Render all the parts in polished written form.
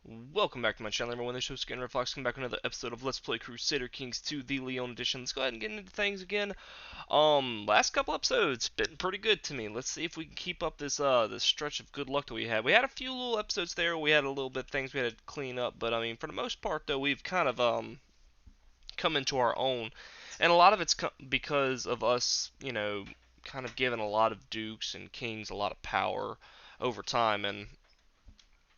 Welcome back to my channel, everyone. This is Scanner Fox. Come back with another episode of Let's Play Crusader Kings 2, the Leon Edition. Let's go ahead and get into things again. Last couple episodes been pretty good to me. Let's see if we can keep up this stretch of good luck that we had. We had a few little episodes there. We had a little bit of things we had to clean up, but I mean, for the most part, though, we've kind of come into our own, and a lot of it's because of us, kind of giving a lot of dukes and kings a lot of power over time, and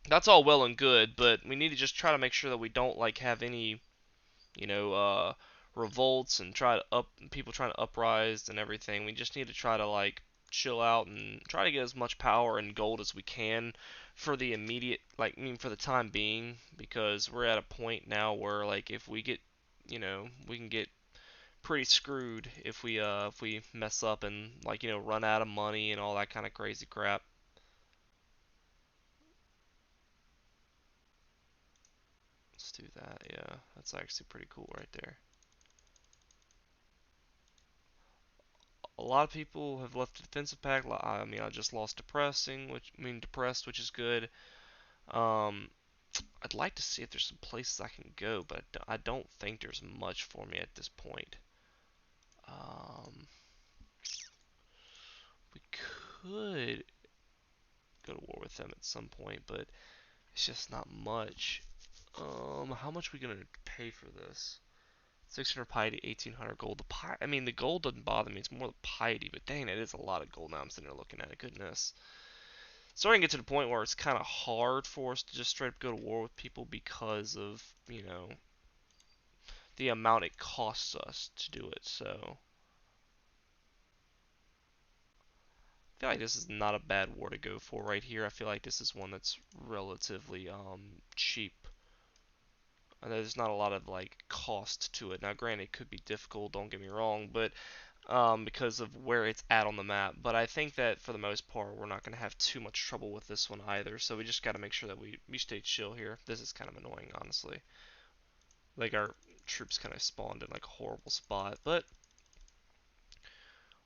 that's all well and good, but we need to just try to make sure that we don't like have any, you know, uh, revolts and try to up people trying to uprise and everything. We just need to try to like chill out and try to get as much power and gold as we can for the immediate, for the time being, because we're at a point now where like if we get, we can get pretty screwed if we mess up and run out of money and all that kind of crazy crap. Let's do that. Yeah, that's actually pretty cool right there. A lot of people have left the defensive pack. I mean, I just lost depressed, which is good. Um, I'd like to see if there's some places I can go, but I don't think there's much for me at this point. Um, we could go to war with them at some point, but it's just not much. How much are we gonna pay for this? 600 piety, 1800 gold. I mean, the gold doesn't bother me. It's more the piety, but dang, it is a lot of gold now. I'm sitting there looking at it. Goodness. Starting to get to the point where it's kind of hard for us to just straight up go to war with people because of, the amount it costs us to do it. So, I feel like this is not a bad war to go for right here. I feel like this is one that's relatively cheap. There's not a lot of like cost to it. Now, granted, it could be difficult. Don't get me wrong, but because of where it's at on the map. But I think that for the most part, we're not going to have too much trouble with this one either. So we just got to make sure that we stay chill here. This is kind of annoying, honestly. Like our troops kind of spawned in like a horrible spot. But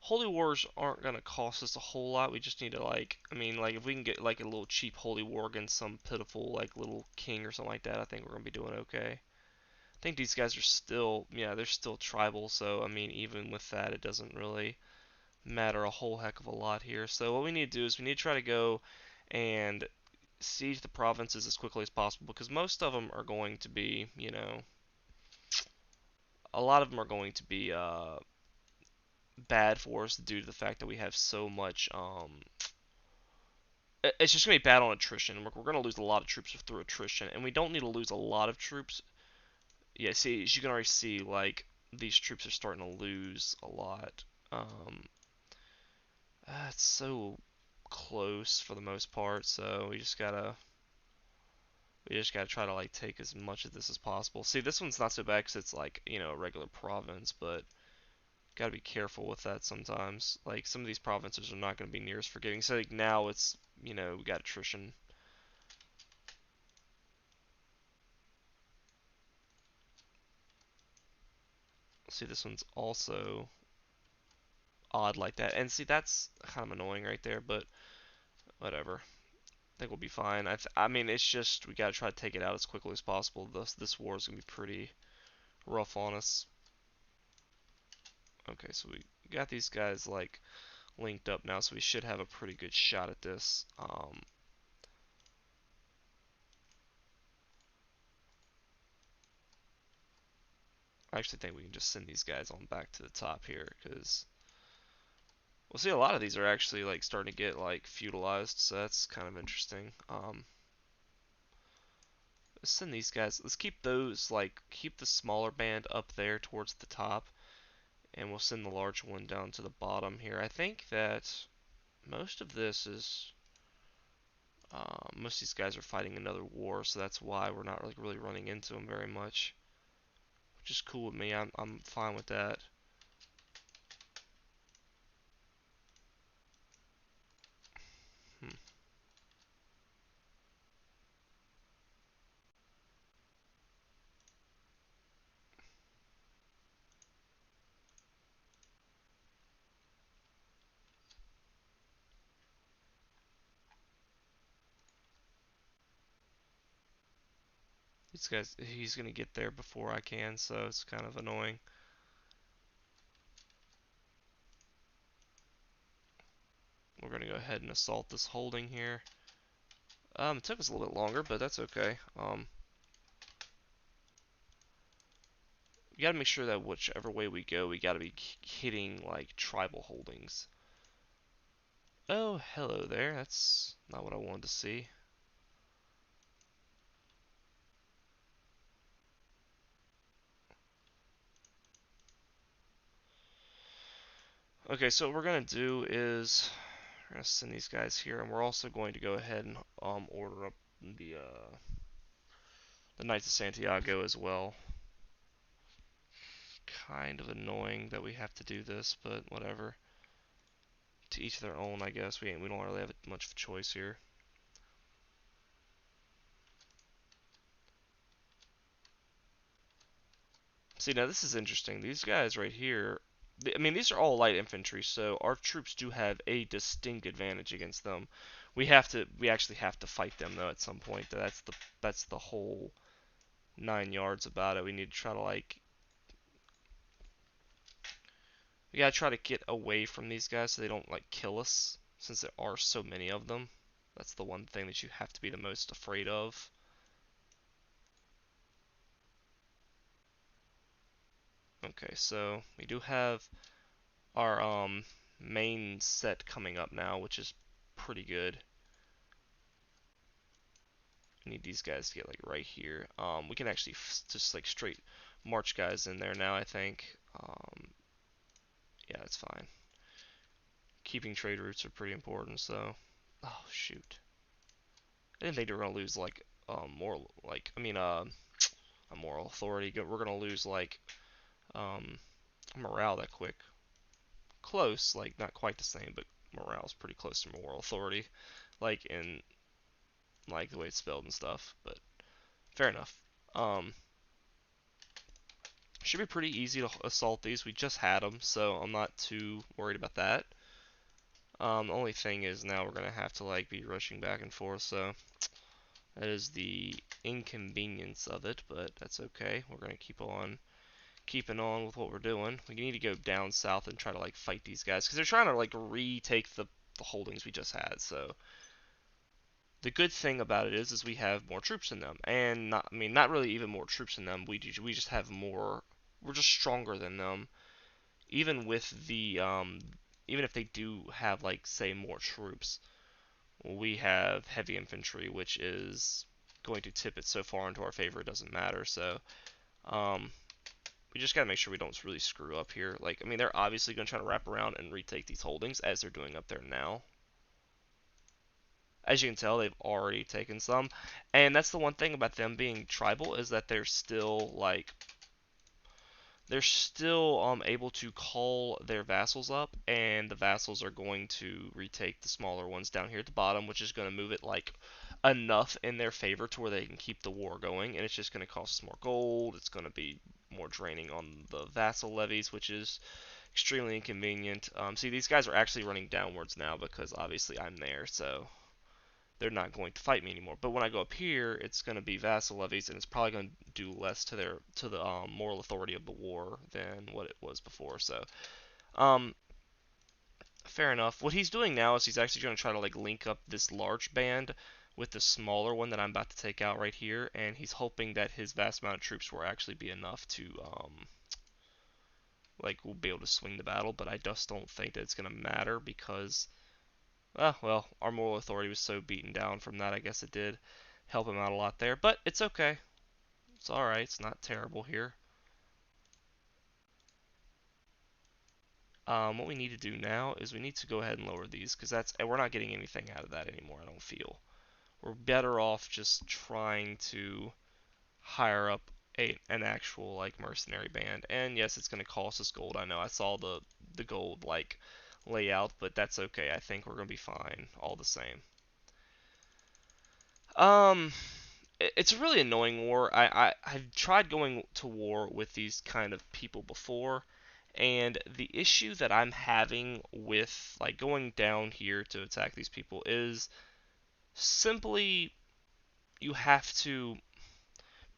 holy wars aren't going to cost us a whole lot. We just need to like if we can get like a little cheap holy war against some pitiful like little king or something like that, I think we're going to be doing okay. I think these guys are still, yeah, they're still tribal. So I mean, even with that, it doesn't really matter a whole heck of a lot here. So what we need to do is we need to try to go and siege the provinces as quickly as possible because most of them are going to be, a lot of them are going to be bad for us due to the fact that we have so much. It's just going to be bad on attrition. We're going to lose a lot of troops through attrition, and we don't need to lose a lot of troops. Yeah, see, as you can already see, like these troops are starting to lose a lot. Um, it's so close for the most part, so we just gotta try to like take as much of this as possible. See, this one's not so bad because it's like a regular province, but gotta be careful with that sometimes. Like some of these provinces are not gonna be near as forgiving. So like now it's we got attrition. See, this one's also odd like that, and see that's kind of annoying right there, but whatever. I think we'll be fine. I mean, it's just we gotta try to take it out as quickly as possible. This war is gonna be pretty rough on us. Okay, so we got these guys like linked up now, so we should have a pretty good shot at this. I actually think we can just send these guys on back to the top here, because we'll see a lot of these are actually like starting to get like feudalized, so that's kind of interesting. Let's send these guys. Let's keep those keep the smaller band up there towards the top, and we'll send the large one down to the bottom here. I think that most of this is most of these guys are fighting another war, so that's why we're not like really running into them very much, which is cool with me. I'm fine with that. Hmm. he's gonna get there before I can, so it's kind of annoying. We're gonna go ahead and assault this holding here. It took us a little bit longer, but that's okay. We gotta make sure that whichever way we go, we gotta be hitting like tribal holdings. Oh, hello there. That's not what I wanted to see. Okay, so what we're gonna do is we're gonna send these guys here, and we're also going to go ahead and order up the Knights of Santiago as well. Kind of annoying that we have to do this, but whatever. To each their own, I guess. We don't really have much of a choice here. See, now this is interesting. These guys right here, I mean, these are all light infantry, so our troops do have a distinct advantage against them. We actually have to fight them though at some point. That's the whole 9 yards about it. We need to try to we gotta try to get away from these guys so they don't like kill us, since there are so many of them. That's the one thing that you have to be the most afraid of. Okay, so we do have our main set coming up now, which is pretty good. We need these guys to get like right here. We can actually just like straight march guys in there now, I think. Yeah, that's fine. Keeping trade routes are pretty important, so. Oh, shoot. I didn't think they were gonna lose like moral, like I mean a moral authority. We're gonna lose like um morale that quick. Close, like not quite the same, but morale's pretty close to moral authority, like in like the way it's spelled and stuff. But fair enough. Um, should be pretty easy to assault these. We just had them, so I'm not too worried about that. The only thing is now we're gonna have to like be rushing back and forth, so that is the inconvenience of it, but that's okay. We're gonna keep on keeping on with what we're doing. We need to go down south and try to like fight these guys because they're trying to like retake the holdings we just had. So the good thing about it is we have more troops in them, and not I mean not really even more troops in them. We just have more. We're just stronger than them. Even with the even if they do have like say more troops, we have heavy infantry, which is going to tip it so far into our favor it doesn't matter. So um, we just gotta make sure we don't really screw up here. Like I mean they're obviously gonna try to wrap around and retake these holdings as they're doing up there now. As you can tell, they've already taken some, and that's the one thing about them being tribal is that they're still able to call their vassals up, and the vassals are going to retake the smaller ones down here at the bottom, which is going to move it like enough in their favor to where they can keep the war going, and it's just going to cost us more gold. It's going to be more draining on the vassal levies, which is extremely inconvenient. See, these guys are actually running downwards now because obviously I'm there, so they're not going to fight me anymore. But when I go up here, it's going to be vassal levies, and it's probably going to do less to the moral authority of the war than what it was before. So, um, fair enough. What he's doing now is he's actually going to try to like link up this large band with the smaller one that I'm about to take out right here, and he's hoping that his vast amount of troops will actually be enough to like we'll be able to swing the battle. But I just don't think that it's going to matter because well, our moral authority was so beaten down from that, I guess it did help him out a lot there. But it's okay. It's alright. It's not terrible here. What we need to do now is we need to go ahead and lower these, because we're not getting anything out of that anymore, I don't feel. We're better off just trying to hire up an actual, like, mercenary band. And yes, it's going to cost us gold. I know, I saw the gold, like, layout, but that's okay. I think we're going to be fine all the same. Um, it's a really annoying war. I've tried going to war with these kind of people before, and the issue that I'm having with like going down here to attack these people is simply you have to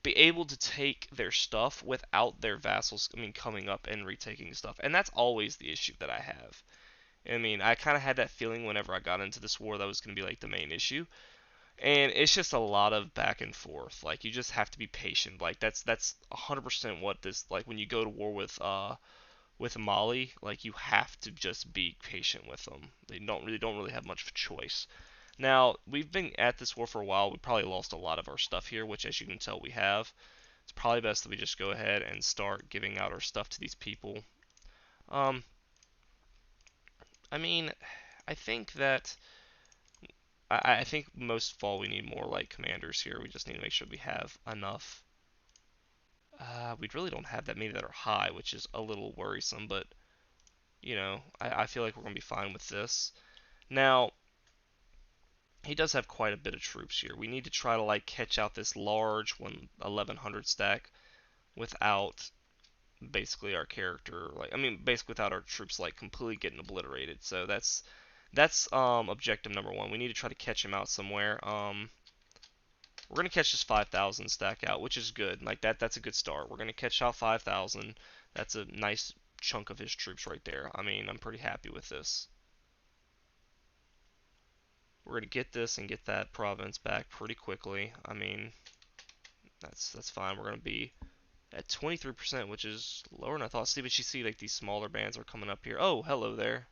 be able to take their stuff without their vassals, I mean, coming up and retaking stuff. And that's always the issue that I have. I mean, I kind of had that feeling whenever I got into this war that was going to be like the main issue. And it's just a lot of back and forth. Like you just have to be patient. Like that's 100% what this like when you go to war with Mali, like you have to just be patient with them. They don't really have much of a choice. Now, we've been at this war for a while. We probably lost a lot of our stuff here, which as you can tell we have. It's probably best that we just go ahead and start giving out our stuff to these people. Um, I mean, I think that I think most of all we need more like commanders here. We just need to make sure we have enough. We really don't have that many that are high, which is a little worrisome, but you know, I feel like we're gonna be fine with this. Now, he does have quite a bit of troops here. We need to try to like catch out this large 1100 stack without basically our character like I mean basically without our troops like completely getting obliterated. So that's objective number one. We need to try to catch him out somewhere. We're gonna catch this 5,000 stack out, which is good. Like that's a good start. We're gonna catch out 5,000. That's a nice chunk of his troops right there. I mean, I'm pretty happy with this. We're gonna get this and get that province back pretty quickly. I mean, that's fine. We're gonna be at 23%, which is lower than I thought. See, but you see, like these smaller bands are coming up here. Oh, hello there.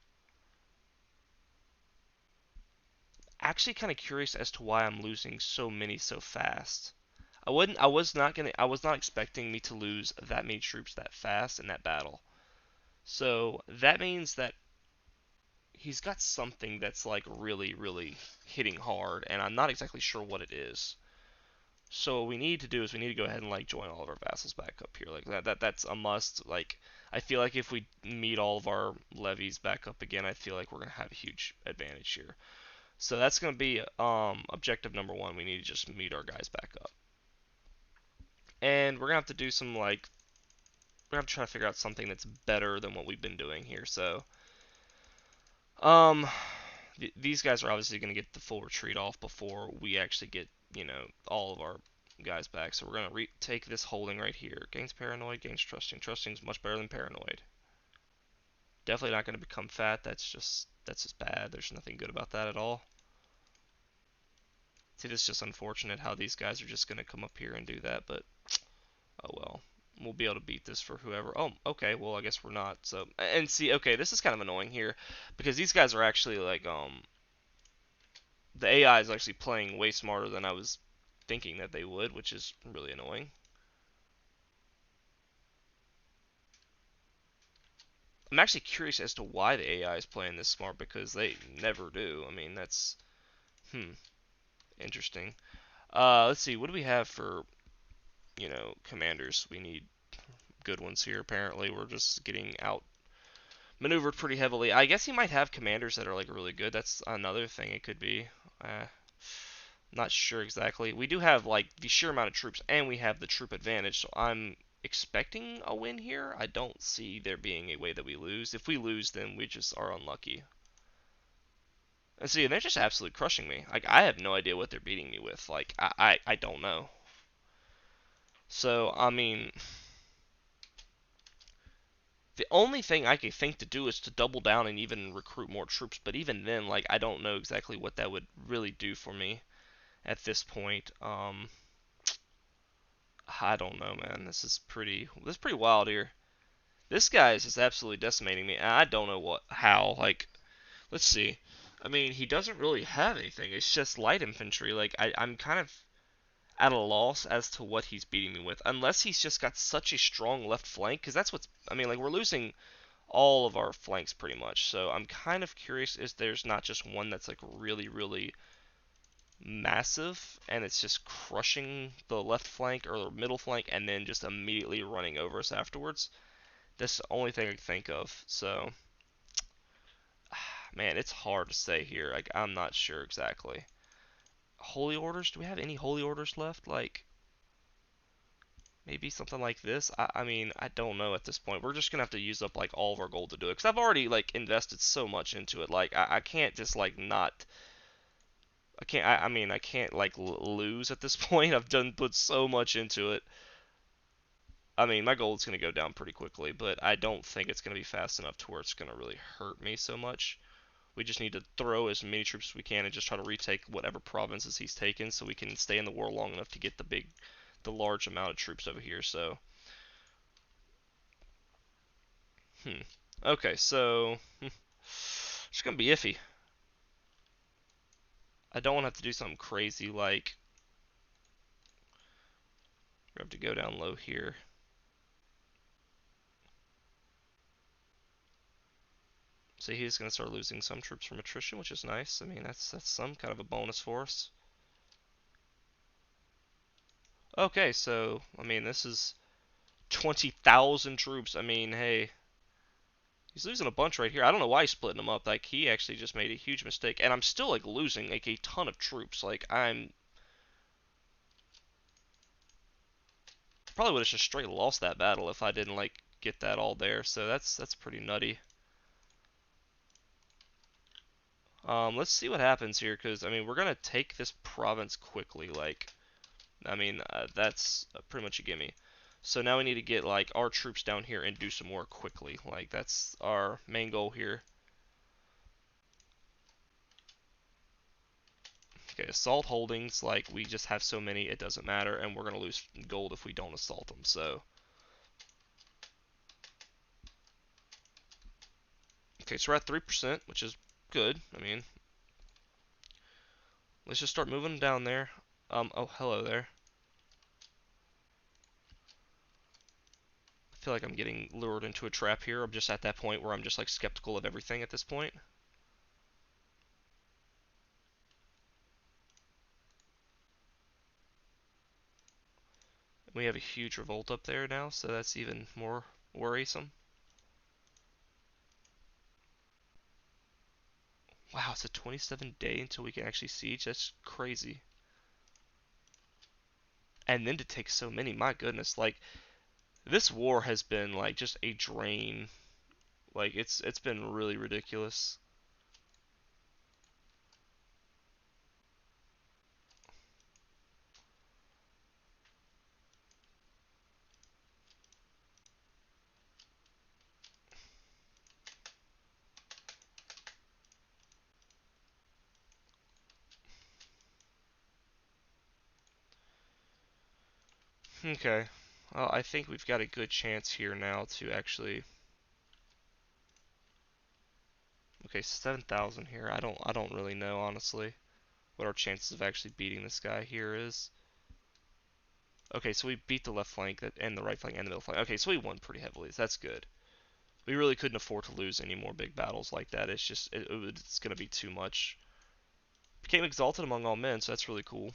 Actually, kind of curious as to why I'm losing so many so fast. I was not expecting me to lose that many troops that fast in that battle. So that means that he's got something that's like really, really hitting hard, and I'm not exactly sure what it is. So what we need to do is we need to go ahead and like join all of our vassals back up here. Like that's a must. Like I feel like if we meet all of our levies back up again, I feel like we're gonna have a huge advantage here. So that's gonna be objective number one. We need to just meet our guys back up, and we're gonna have to do some like we're gonna try to figure out something that's better than what we've been doing here. So um these guys are obviously going to get the full retreat off before we actually get, you know, all of our guys back. So we're going to take this holding right here. Gains paranoid, gains trusting. Trusting is much better than paranoid. Definitely not going to become fat. That's just bad. There's nothing good about that at all. See, this is just unfortunate how these guys are just going to come up here and do that, but oh well. We'll be able to beat this for whoever. Oh, okay. Well, I guess we're not. So, and see, okay, this is kind of annoying here because these guys are actually like the AI is actually playing way smarter than I was thinking that they would, which is really annoying. I'm actually curious as to why the AI is playing this smart because they never do. I mean, that's interesting. Let's see, what do we have for, you know, commanders? We need good ones here. Apparently, we're just getting out maneuvered pretty heavily. I guess he might have commanders that are like really good. That's another thing it could be. Not sure exactly. We do have like the sheer amount of troops, and we have the troop advantage, so I'm expecting a win here. I don't see there being a way that we lose. If we lose, then we just are unlucky. And see, and they're just absolutely crushing me. Like I have no idea what they're beating me with. Like I don't know. So I mean, the only thing I could think to do is to double down and even recruit more troops. But even then, like I don't know exactly what that would really do for me at this point. I don't know, man. This is pretty wild here. This guy is just absolutely decimating me. I don't know how. Like, let's see. I mean, he doesn't really have anything. It's just light infantry. Like, I'm kind of at a loss as to what he's beating me with, unless he's just got such a strong left flank. Because that's what's. I mean, like we're losing all of our flanks pretty much. So I'm kind of curious if there's not just one that's like really, really massive and it's just crushing the left flank or the middle flank and then just immediately running over us afterwards. That's the only thing I can think of. So, man, it's hard to say here. Like, I'm not sure exactly. Holy orders? Do we have any holy orders left? Like, maybe something like this? I mean, I don't know at this point. We're just gonna have to use up like all of our gold to do it because I've already like invested so much into it. Like, I can't just like not. I can't. I mean, I can't like lose at this point. I've done put so much into it. I mean, my gold's gonna go down pretty quickly, but I don't think it's gonna be fast enough to where it's gonna really hurt me so much. We just need to throw as many troops as we can and just try to retake whatever provinces he's taken, so we can stay in the war long enough to get the large amount of troops over here. So, okay, so it's gonna be iffy. I don't want to have to do something crazy like we have to go down low here. So he's gonna start losing some troops from attrition, which is nice. I mean, that's some kind of a bonus for us. Okay, so I mean, this is 20,000 troops. I mean, hey, he's losing a bunch right here. I don't know why he's splitting them up. Like, he actually just made a huge mistake. And I'm still, like, losing, like, a ton of troops. Like, I'm... Probably would have just straight lost that battle if I didn't, like, get that all there. So that's pretty nutty. Let's see what happens here, because, I mean, we're going to take this province quickly. Like, I mean, that's pretty much a gimme. So now we need to get, like, our troops down here and do some more quickly. Like, that's our main goal here. Okay, assault holdings, like, we just have so many, it doesn't matter, and we're going to lose gold if we don't assault them, so... Okay, so we're at 3%, which is good. I mean, let's just start moving down there. Oh, hello there. I feel like I'm getting lured into a trap here. I'm just at that point where I'm just, like, skeptical of everything at this point. We have a huge revolt up there now, so that's even more worrisome. Wow, it's a 27-day until we can actually siege. That's crazy. And then to take so many, my goodness, like, this war has been, like, just a drain. Like, it's been really ridiculous. Okay. Well, I think we've got a good chance here now to actually. Okay, 7,000 here. I don't really know honestly what our chances of actually beating this guy here is. Okay, so we beat the left flank and the right flank and the middle flank. Okay, so we won pretty heavily. That's good. We really couldn't afford to lose any more big battles like that. It's just it's gonna be too much. Became exalted among all men, so that's really cool.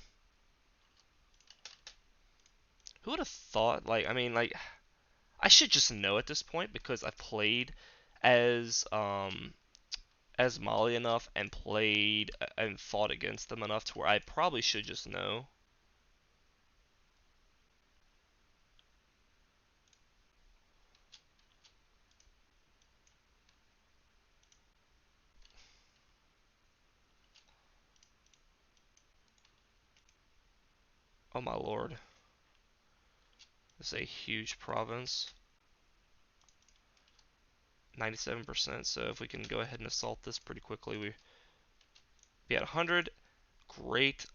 Who would have thought? Like, I mean, like, I should just know at this point because I've played as Molly enough and played and fought against them enough to where I probably should just know. Oh my lord. This is a huge province. 97%, so if we can go ahead and assault this pretty quickly, we be at 100. Great.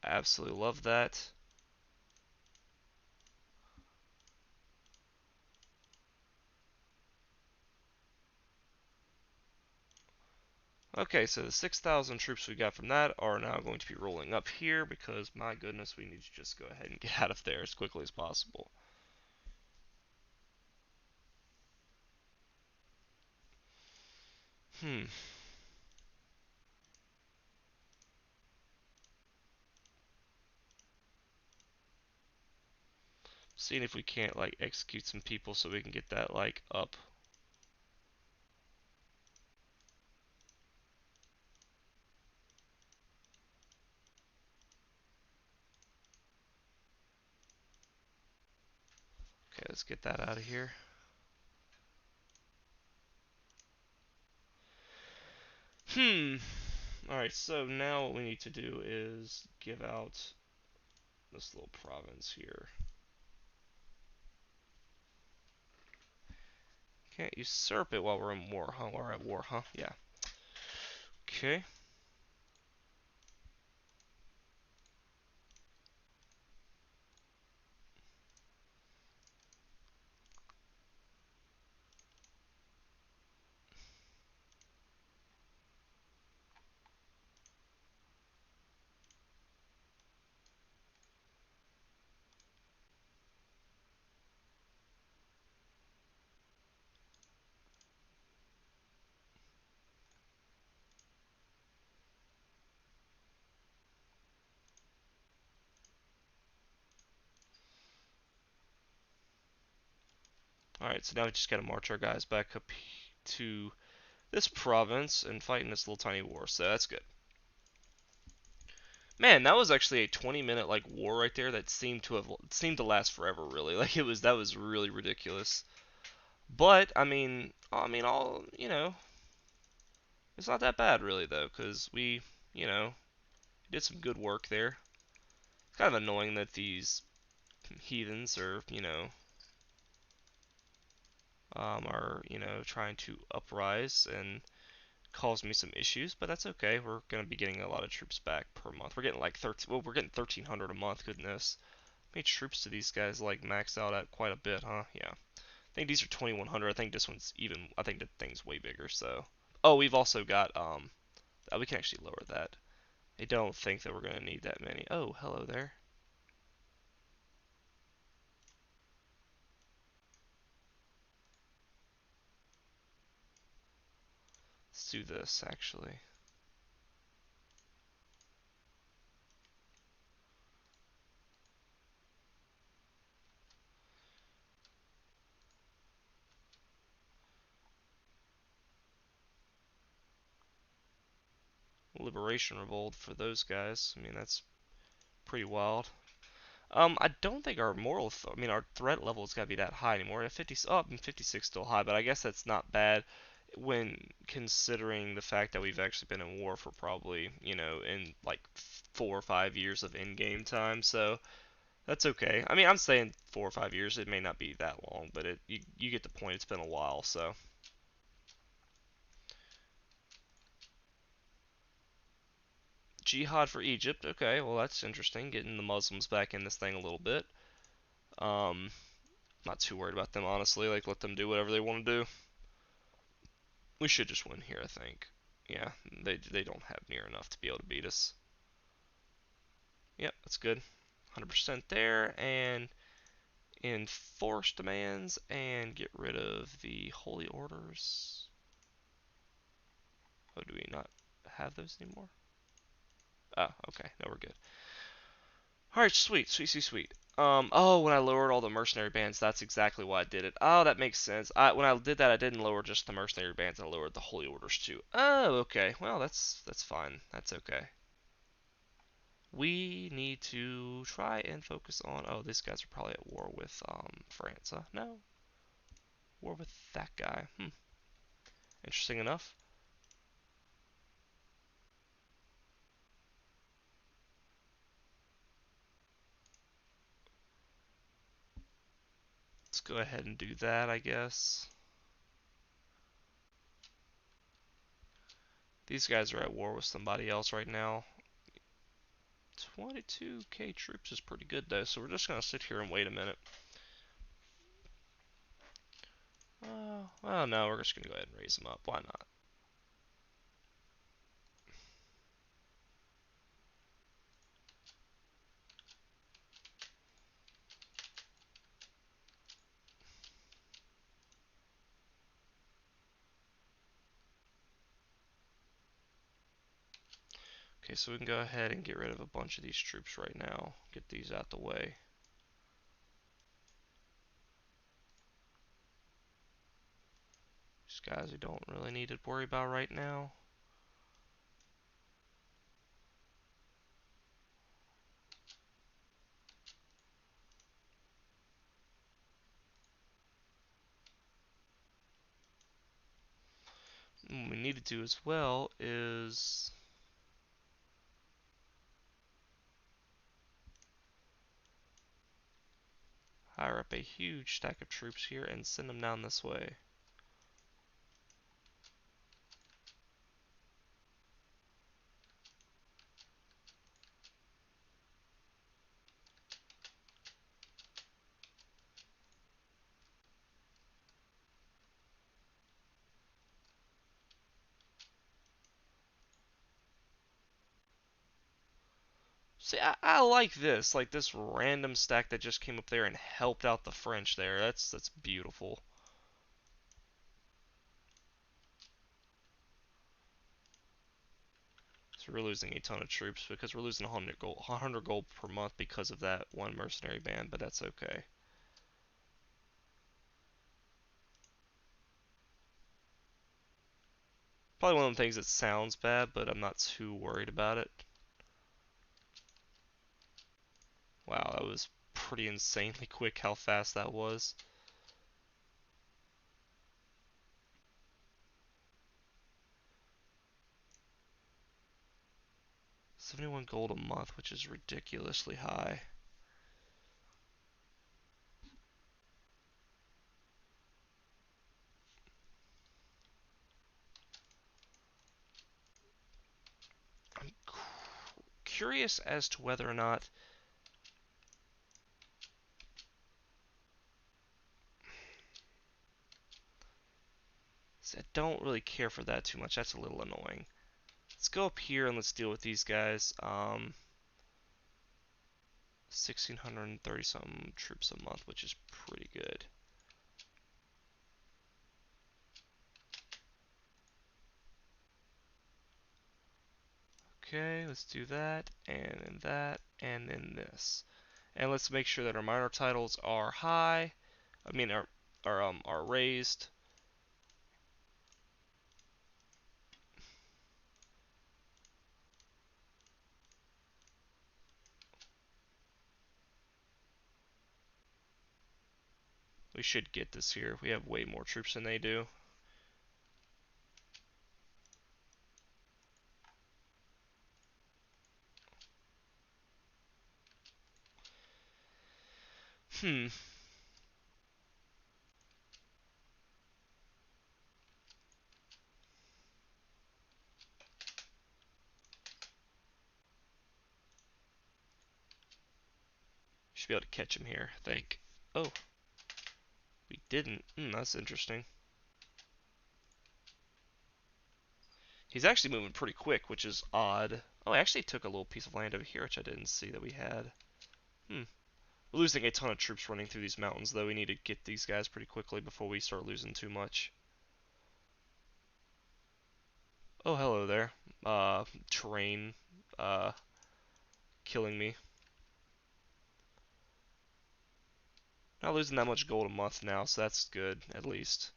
Absolutely love that. Okay, so the 6,000 troops we got from that are now going to be rolling up here because, my goodness, we need to just go ahead and get out of there as quickly as possible. Hmm. Seeing if we can't, like, execute some people so we can get that, like, up. Okay, let's get that out of here. Hmm. Alright, so now what we need to do is give out this little province here. Can't usurp it while we're in war, huh? We're at war, huh? Yeah. Okay. Alright, so now we just gotta march our guys back up to this province and fight in this little tiny war, so that's good. Man, that was actually a 20-minute like war right there that seemed to last forever, really. Like that was really ridiculous. But I mean, all it's not that bad really though, because we, you know, did some good work there. It's kind of annoying that these heathens are trying to uprise and cause me some issues, but that's okay. We're gonna be getting a lot of troops back per month. We're getting like 13. Well, we're getting 1,300 a month. Goodness, how many troops do these guys like max out at? Quite a bit, huh? Yeah. I think these are 2,100. I think this one's even. I think the thing's way bigger. So. Oh, we've also got we can actually lower that. I don't think that we're gonna need that many. Oh, hello there. Let's do this actually. Liberation revolt for those guys. I mean, that's pretty wild. I don't think our I mean, our threat level's got to be that high anymore. At 50, oh, 56 still high, but I guess that's not bad when considering the fact that we've actually been in war for probably, in like 4 or 5 years of in-game time. So that's okay. I mean, I'm saying 4 or 5 years. It may not be that long, but you get the point. It's been a while, so. Jihad for Egypt. Okay, well that's interesting. Getting the Muslims back in this thing a little bit. Um, Not too worried about them honestly. Like let them do whatever they want to do. We should just win here, I think. Yeah, they don't have near enough to be able to beat us. Yep, that's good. 100% there, and enforce demands, and get rid of the holy orders. Oh, do we not have those anymore? Oh, okay. No, we're good. Alright, sweet, sweet, sweet, sweet. Oh, when I lowered all the mercenary bands, that's exactly why I did it. Oh, that makes sense. When I did that, I didn't lower just the mercenary bands, I lowered the holy orders too. Oh, okay. Well, that's fine. That's okay. We need to try and focus on. Oh, these guys are probably at war with France. Huh? No, war with that guy. Interesting enough. Let's go ahead and do that, I guess. These guys are at war with somebody else right now. 22k troops is pretty good though, so we're just gonna sit here and wait a minute. Well, no, we're just gonna go ahead and raise them up. Why not? Okay, so we can go ahead and get rid of a bunch of these troops right now. Get these out the way. These guys we don't really need to worry about right now. What we need to do as well is hire up a huge stack of troops here and send them down this way. See, I like this. Like this random stack that just came up there and helped out the French there. That's beautiful. So we're losing a ton of troops because we're losing 100 gold per month because of that one mercenary band, but that's okay. Probably one of the things that sounds bad, but I'm not too worried about it. Wow, that was pretty insanely quick how fast that was. $71 gold a month, which is ridiculously high. I'm curious as to whether or not I don't really care for that too much. That's a little annoying. Let's go up here and let's deal with these guys. 1,630 some troops a month, which is pretty good. Okay, let's do that, and then that, and then this. And let's make sure that our minor titles are high. I mean, are raised. We should get this here. We have way more troops than they do. Hmm. Should be able to catch him here, I think. Oh, we didn't. That's interesting. He's actually moving pretty quick, which is odd. Oh, I actually took a little piece of land over here, which I didn't see that we had. Hmm. We're losing a ton of troops running through these mountains, though. We need to get these guys pretty quickly before we start losing too much. Oh, hello there. Terrain, uh, killing me. Not losing that much gold a month now, so that's good, at least.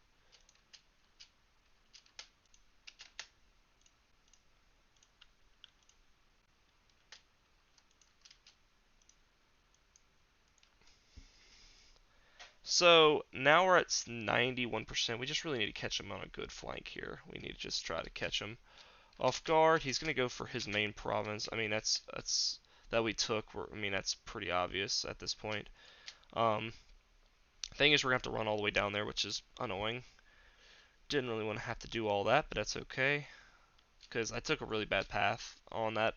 So, now we're at 91%. We just really need to catch him on a good flank here. We need to just try to catch him off guard. He's going to go for his main province. I mean, that's that we took. I mean, that's pretty obvious at this point. Um, thing is, we're going to have to run all the way down there, which is annoying. Didn't really want to have to do all that, but that's okay. Because I took a really bad path on that,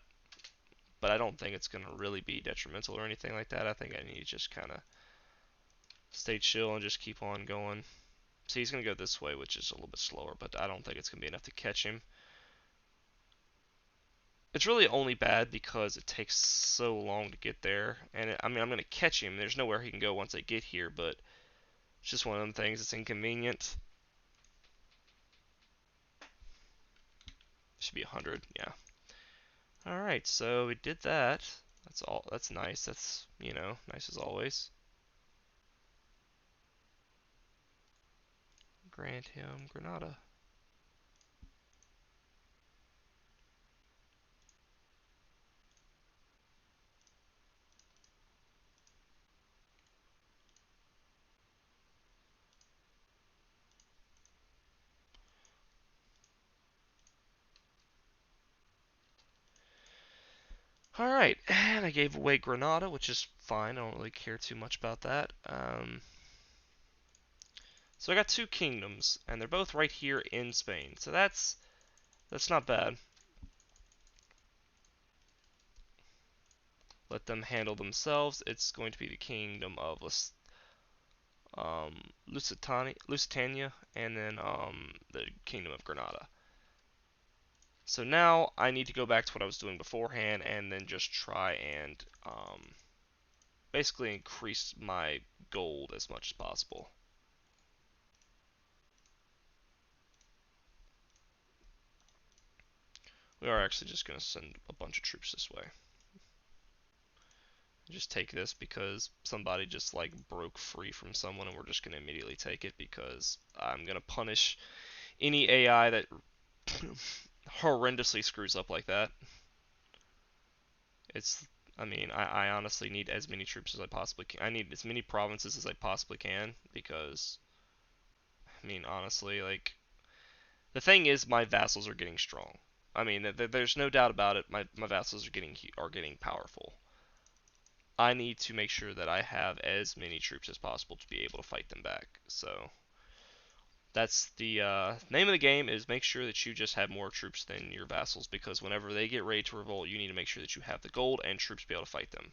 but I don't think it's going to really be detrimental or anything like that. I think I need to just kind of stay chill and just keep on going. See, he's going to go this way, which is a little bit slower, but I don't think it's going to be enough to catch him. It's really only bad because it takes so long to get there. And I mean, I'm going to catch him. There's nowhere he can go once I get here, but it's just one of them things. It's inconvenient. Should be 100, yeah. Alright, so we did that. That's all. That's nice. That's, nice as always. Grant him Granada. Alright, and I gave away Granada, which is fine. I don't really care too much about that. So I got two kingdoms, and they're both right here in Spain. So that's not bad. Let them handle themselves. It's going to be the kingdom of Lusitania, and then the kingdom of Granada. So now I need to go back to what I was doing beforehand, and then just try and basically increase my gold as much as possible. We are actually just going to send a bunch of troops this way. Just take this because somebody just like broke free from someone, and we're just going to immediately take it because I'm going to punish any AI that horrendously screws up like that. It's, I mean, I honestly need as many troops as I possibly can. I need as many provinces as I possibly can because, I mean, honestly, like, the thing is, my vassals are getting strong. I mean, there's no doubt about it. My vassals are getting powerful. I need to make sure that I have as many troops as possible to be able to fight them back. So that's the name of the game, is make sure that you just have more troops than your vassals, because whenever they get ready to revolt, you need to make sure that you have the gold and troops to be able to fight them.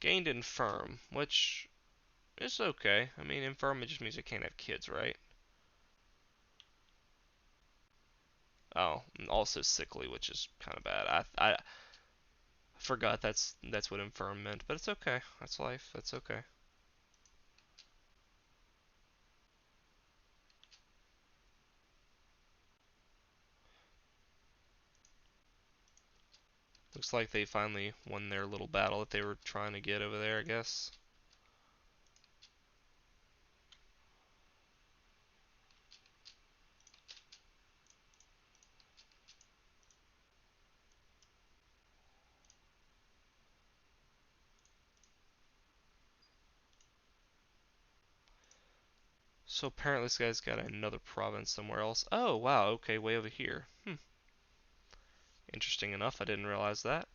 Gained infirm, which is okay. I mean, infirm, it just means I can't have kids, right? Oh, and also sickly, which is kind of bad. I forgot that's what infirm meant, but it's okay. That's life. That's okay. Looks like they finally won their little battle that they were trying to get over there, I guess. So apparently this guy's got another province somewhere else. Oh, wow, okay, way over here. Interesting enough, I didn't realize that.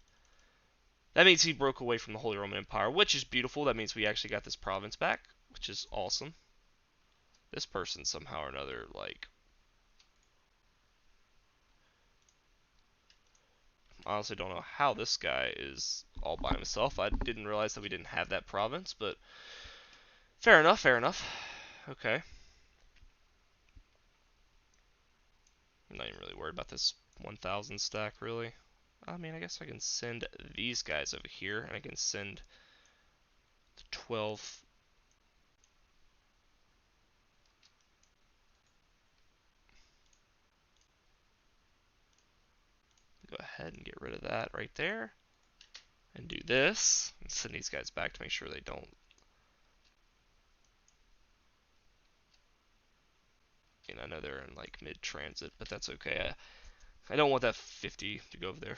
That means he broke away from the Holy Roman Empire, which is beautiful. That means we actually got this province back, which is awesome. This person somehow or another, like, honestly don't know how this guy is all by himself. I didn't realize that we didn't have that province, but fair enough, fair enough. Okay. I'm not even really worried about this 1,000 stack, really. I mean, I guess I can send these guys over here, and I can send the 12. Go ahead and get rid of that right there, and do this, and send these guys back to make sure they don't. And I know they're in like mid-transit, but that's okay. I don't want that 50 to go over there.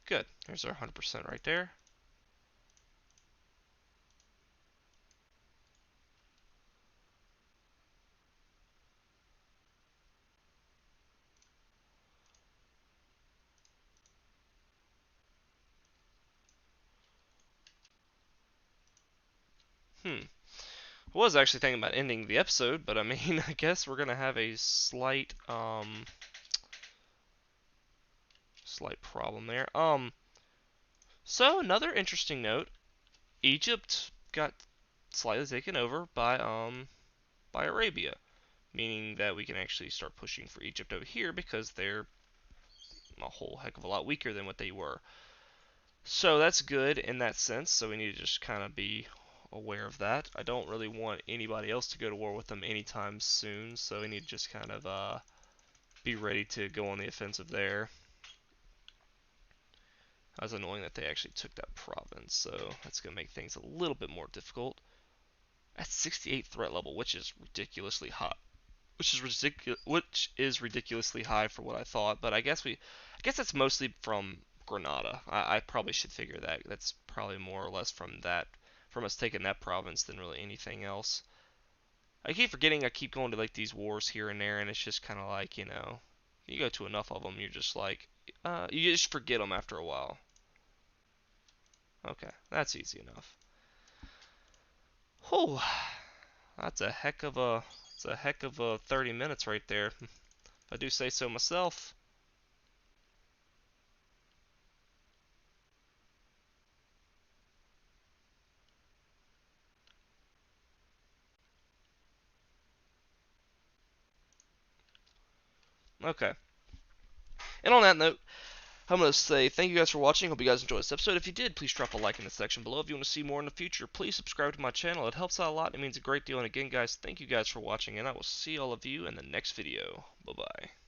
Good. There's our 100% right there. I was actually thinking about ending the episode, but I mean, I guess we're gonna have a slight problem there. So another interesting note: Egypt got slightly taken over by Arabia, meaning that we can actually start pushing for Egypt over here because they're a whole heck of a lot weaker than what they were. So that's good in that sense. So we need to just kind of be aware of that. I don't really want anybody else to go to war with them anytime soon. So we need to just kind of be ready to go on the offensive there. That was annoying that they actually took that province, so that's going to make things a little bit more difficult. At 68 threat level, which is ridiculously high. Which is ridiculously high for what I thought, but I guess that's mostly from Granada. I probably should figure that. That's probably more or less from us taking that province than really anything else. I keep forgetting I keep going to like these wars here and there, and it's just kind of like, you go to enough of them, you're just like, you just forget them after a while. Okay, that's easy enough. Whew, that's a heck of a 30 minutes right there, if I do say so myself. Okay, and on that note, I'm going to say thank you guys for watching. Hope you guys enjoyed this episode. If you did, please drop a like in the section below. If you want to see more in the future, please subscribe to my channel. It helps out a lot. It means a great deal. And again, guys, thank you guys for watching, and I will see all of you in the next video. Bye-bye.